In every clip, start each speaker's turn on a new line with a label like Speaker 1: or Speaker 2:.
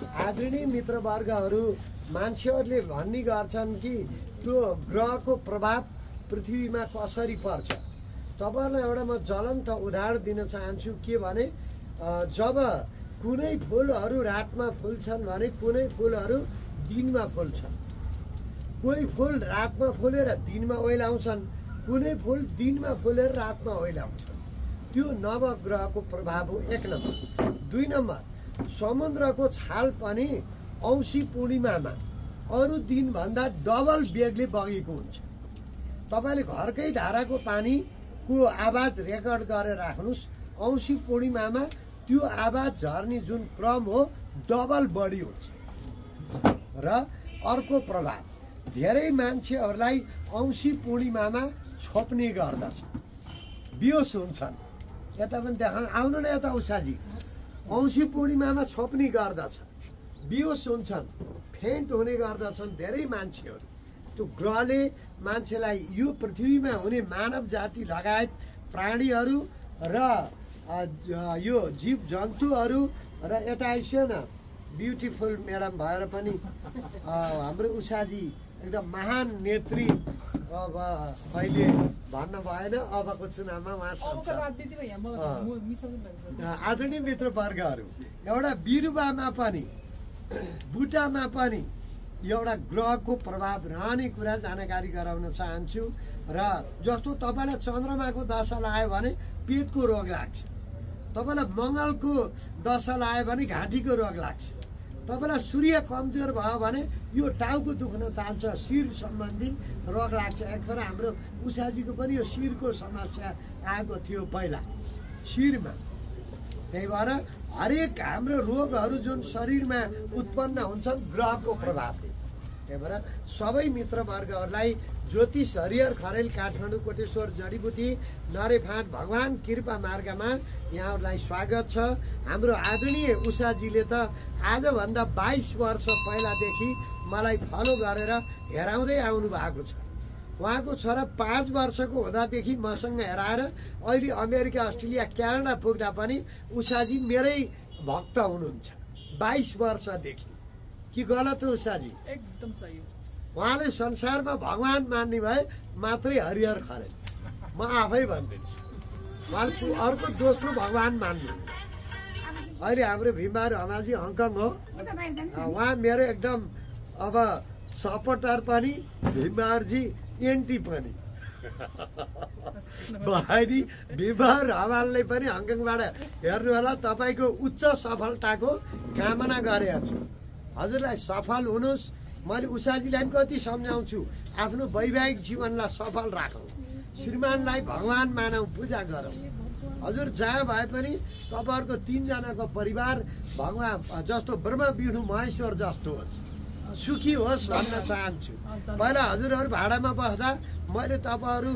Speaker 1: आदरणीय मित्रवर्गहरू मान्छेहरूले भन्ने गर्छन् कि त्यो ग्रहको प्रभाव पृथ्वीमा कसरी पर्छ। तपाईहरुलाई एउटा म ज्वलन्त उदाहरण दिन चाहन्छु के भने जब कुनै फूलहरू रातमा फुल्छन् भने कुनै फूलहरू दिनमा फुल्छन्। कोही फूल रातमा फुलेर दिनमा ओइलाउँछन्, कुनै फूल दिनमा फुलेर रातमा ओइलाउँछन्। त्यो नवग्रहको प्रभाव हो 1 नम्बर। 2 नम्बर समुद्रको छाल पनि औँसी पूर्णिमामा अरू दिनभन्दा डबल बेगले बगेको हुन्छ। तपाईले घरकै धाराको पानीको आवाज रेकर्ड गरेर राख्नुस्। औँसी पूर्णिमामा त्यो आवाज झर्ने जुन क्रम हो डबल बढी हुन्छ। र अर्को प्रभाव धेरै मान्छेहरूलाई औँसी पूर्णिमामा छोप्ने गर्दछ, बियोस हुन्छन्। यता पनि देखाउन आउनु न यता उषाजी। औँसी पूर्णिमामा छोप्ने गर्दछ, बियोस हुन्छन्, फेन्ट हुने गर्दछन् धेरै मान्छेहरू। त्यो ग्रहले मान्छेलाई यो पृथ्वीमा हुने मानव जाति लगायत प्राणीहरू र यो जीव जन्तुहरू र यता आइसक्यो न ब्युटिफुल म्याडम भएर पनि हाम्रो उषाजी एकदम महान नेत्री। अब अहिले भन्न भएन, अबको चुनावमा उहाँ आदरणीय मित्रवर्गहरू एउटा बिरुवामा पनि बुटामा पनि एउटा ग्रहको प्रभाव रहने कुरा जानकारी गराउन चाहन्छु। र जस्तो तपाईँलाई चन्द्रमाको दशा लाग्यो भने पेटको रोग लाग्छ, तपाईँलाई मङ्गलको दशा लाग्यो भने घाँटीको रोग लाग्छ, तपाईँलाई सूर्य कमजोर भयो भने यो टाउको दुख्न थाल्छ, शिर सम्बन्धी रोग लाग्छ। एकखेर हाम्रो उषाजीको पनि यो शिरको समस्या आएको थियो पहिला शिरमा। त्यही भएर हरेक हाम्रो रोगहरू जुन शरीरमा उत्पन्न हुन्छन् ग्रहको प्रभावले। त्यही भएर सबै मित्रवर्गहरूलाई ज्योतिष हरिहर खरेल काठमाडौँ कोटेश्वर जडीबुटी नरेफाँट भगवान कृपा मार्गमा यहाँहरूलाई स्वागत छ। हाम्रो आदरणीय उषाजीले त आजभन्दा 22 वर्ष पहिलादेखि मलाई फलो गरेर हेराउँदै आउनु भएको छ। उहाँको छोरा 5 वर्षको हुँदादेखि मसँग हेराएर अहिले अमेरिका, अस्ट्रेलिया, क्यानाडा पुग्दा पनि उषाजी मेरै भक्त हुनुहुन्छ 22 वर्षदेखि। कि गलत हो उषाजी?
Speaker 2: एकदम सही हो।
Speaker 1: उहाँले संसारमा भगवान मान्ने भए मात्रै हरिहर खरेल, म आफै भनिदिन्छु। उहाँले अर्को दोस्रो भगवान मान्नु। अहिले हाम्रो भीमबहादुर हमालजी हङकङ हो, उहाँ मेरो एकदम अब सपोर्टर पनि, भीमबहादुरजी एन्टी पनि। भाइदी भीमबहादुर हमालले पनि हङकङबाट हेर्नु होला, तपाईँको उच्च सफलताको कामना गरेको छु। हजुरलाई सफल हुनुहोस्। मैले उषाजीलाई कति सम्झाउँछु, आफ्नो वैवाहिक जीवनलाई सफल राखौँ, श्रीमानलाई भगवान मानौँ, पूजा गरौँ। हजुर जहाँ भए पनि तपाईँहरूको 3 जनाको परिवार भगवान जस्तो ब्रह्म विष्णु महेश्वर जस्तो होस्, सुखी होस् भन्न चाहन्छु। पहिला हजुरहरू भाडामा बस्दा मैले तपाईँहरू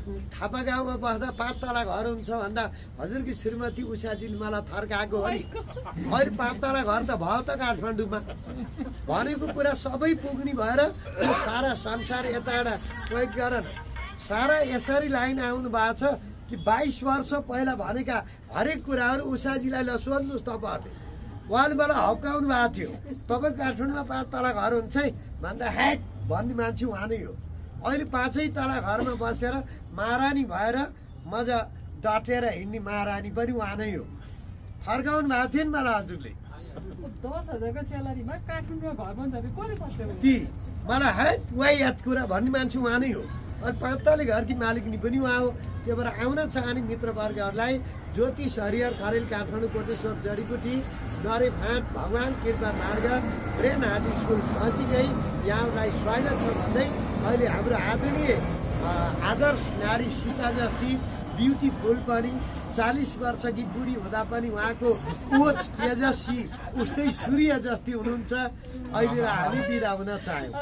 Speaker 1: थापा गाउँमा बस्दा 5 तला घर हुन्छ भन्दा हजुरकी श्रीमती उषाजीले मलाई थर्काएको हो नि। अहिले 5 तला घर त भयो त काठमाडौँमा। भनेको कुरा सबै पुग्ने भएर यो सारा संसार यताबाट प्रयोग गर न। सारा यसरी लाइन आउनु भएको छ कि 22 वर्ष पहिला भनेका हरेक कुराहरू उषाजीलाई सोध्नुहोस् तपाईँहरूले। उहाँले मलाई हप्काउनु भएको थियो, तपाईँ काठमाडौँमा 5 तला घर हुन्छ है भन्दा ह्याक भन्ने मान्छे उहाँ नै हो। अहिले 5 तला घरमा बसेर महारानी भएर मजा डटेर हिँड्ने महारानी पनि उहाँ नै हो। फर्काउनु भएको थियो नि मलाई हजुरले।
Speaker 2: 10,000 को स्यालेरीमा काठमाडौँमा घर बन्छ कसले पस्दैन?
Speaker 1: ती मलाई है उहाँ याद कुरा भन्ने मान्छे उहाँ नै हो। अनि 5 तले घरकी मालिकनी पनि उहाँ हो। त्यही भएर आउन चाहने मित्रवर्गहरूलाई ज्योतिष हरिहर खरेल काठमाडौँ कोटेश्वर जडीबुटी नरेफाँट भगवान कृपा मार्ग ब्रेन हार्ट स्कुल नजिकै यहाँहरूलाई स्वागत छ भन्दै अहिले हाम्रो आदरणीय आदर्श नारी सीता जस्ती ब्युटिफुल पनि 40 वर्षकी बुढी हुँदा पनि उहाँको कोच तेजस्वी उस्तै सूर्य जस्ती हुनुहुन्छ। अहिले हामी बिदा हुन चाह्यौँ।